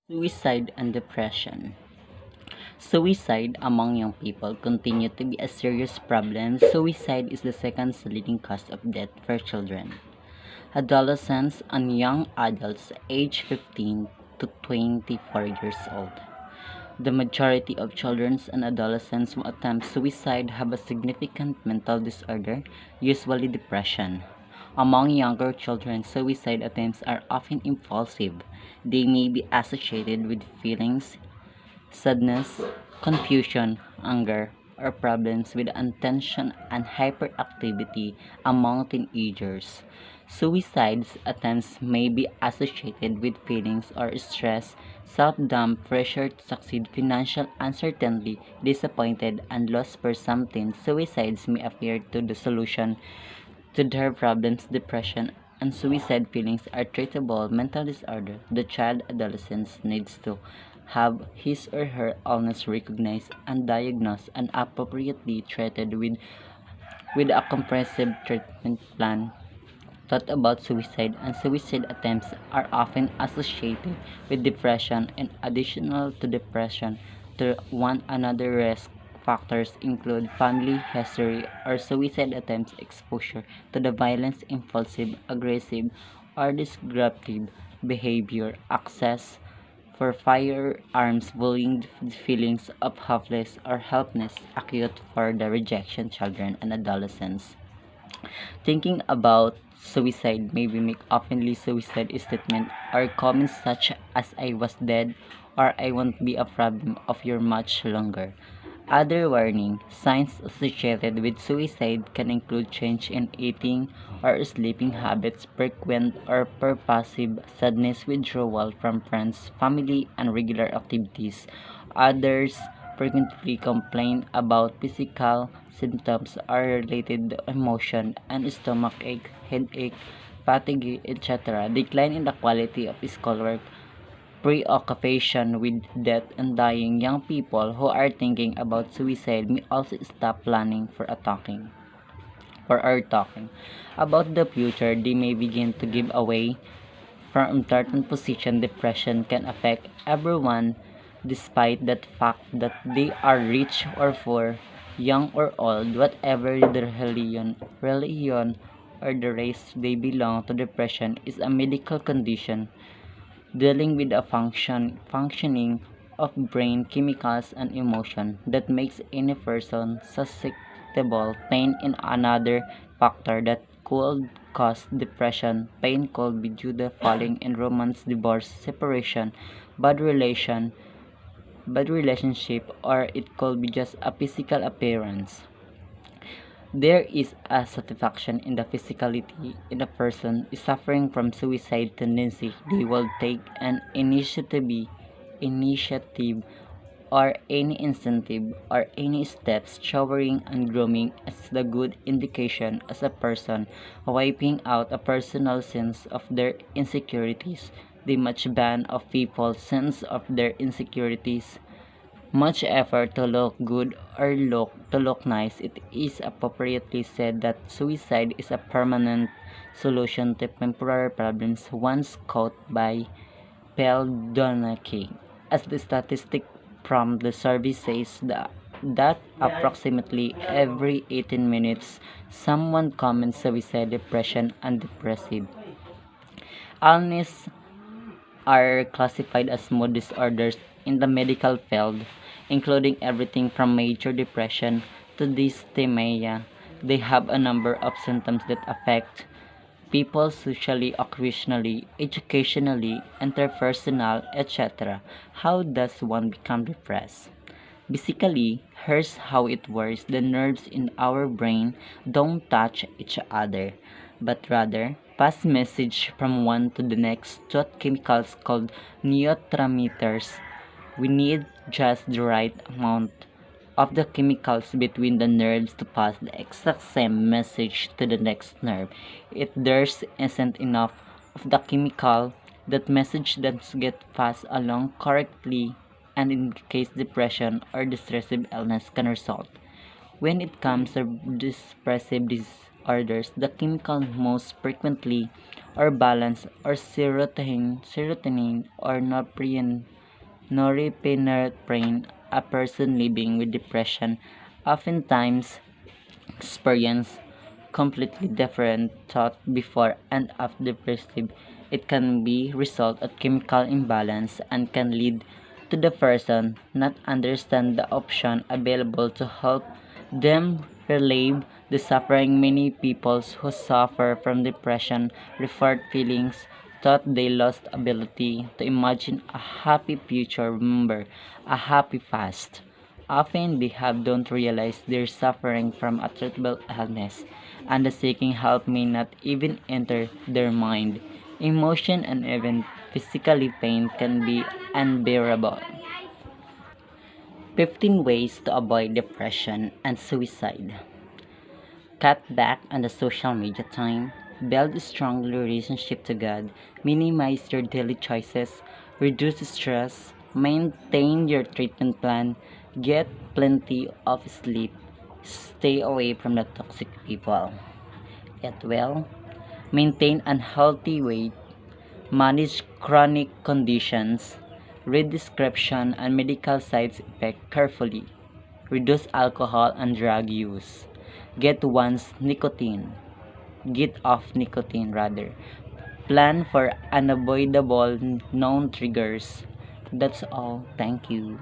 Suicide and depression. Suicide among young people continue to be a serious problem. Suicide is the second leading cause of death for children, adolescents, and young adults aged 15 to 24 years old. The majority of children and adolescents who attempt suicide have a significant mental disorder, usually depression. Among younger children, suicide attempts are often impulsive. They may be associated with feelings sadness, confusion, anger, or problems with attention and hyperactivity among teenagers. Suicide attempts may be associated with feelings or stress, self-doubt, pressure to succeed, financial uncertainty, disappointed, and loss for some teens. Suicides may appear to the solution to their problems. Depression and suicide feelings are treatable mental disorder. The child adolescent needs to have his or her illness recognized and diagnosed and appropriately treated with a comprehensive treatment plan. Thought about suicide and suicide attempts are often associated with depression and additional to depression to one another risk factors include family history or suicide attempts exposure to the violence impulsive, aggressive, or disruptive behavior, access for firearms, bullying, feelings of helpless or helplessness, acute for the rejection children and adolescents. Thinking about suicide maybe make openly suicide statement or comments such as I was dead or I won't be a problem of your much longer. Other warning signs associated with suicide can include change in eating or sleeping habits, frequent or pervasive sadness, withdrawal from friends, family, and regular activities. Others frequently complain about physical symptoms are related to emotion and stomach ache, headache, fatigue, etc. Decline in the quality of schoolwork, preoccupation with death and dying. Young people who are thinking about suicide may also stop planning for attacking or are talking about the future. They may begin to give away from certain position. Depression can affect everyone despite that fact that they are rich or poor, young or old, whatever the religion or the race they belong to. Depression is a medical condition dealing with a functioning of brain chemicals and emotion that makes any person susceptible. Pain in another factor that could cause depression. Pain could be due to falling in romance, divorce, separation, bad relation, bad relationship, or it could be just a physical appearance. There is a satisfaction in the physicality in a person is suffering from suicide tendency. They will take an initiative or any incentive or any steps showering and grooming as the good indication as a person wiping out a personal sense of their insecurities. The much ban of people's sense of their insecurities much effort to look good or look nice. It is appropriately said that suicide is a permanent solution to temporary problems, once quoted by Peldonaki. As the statistic from the survey says that approximately every 18 minutes someone comments suicide, depression, and depressive illness are classified as mood disorders in the medical field, including everything from major depression to dysthymia. They have a number of symptoms that affect people socially, occupationally, educationally, interpersonal, etc. How does one become depressed? Basically, here's how it works. The nerves in our brain don't touch each other, but rather pass message from one to the next through chemicals called neurotransmitters. We need just the right amount of the chemicals between the nerves to pass the exact same message to the next nerve. If there isn't enough of the chemical, that message doesn't get passed along correctly, and in case depression or distressive illness can result. When it comes to depressive disorders, the chemical most frequently or balance or serotonin or norepinephrine. A person living with depression oftentimes experience completely different thought before and after depressive. It can be result of chemical imbalance and can lead to the person not understand the option available to help them relieve the suffering. Many people who suffer from depression report feelings thought they lost ability to imagine a happy future, remember a happy past. Often they have don't realize they're suffering from a treatable illness, and the seeking help may not even enter their mind. Emotion and even physically pain can be unbearable. 15 ways to avoid depression and suicide. Cut back on the social media time. Build a strong relationship to God. Minimize your daily choices. Reduce stress. Maintain your treatment plan. Get plenty of sleep. Stay away from the toxic people. Eat well. Maintain a healthy weight. Manage chronic conditions. Read description and medical side effects carefully. Reduce alcohol and drug use. Get one's nicotine. Get off nicotine rather. Plan for unavoidable known triggers. That's all. Thank you.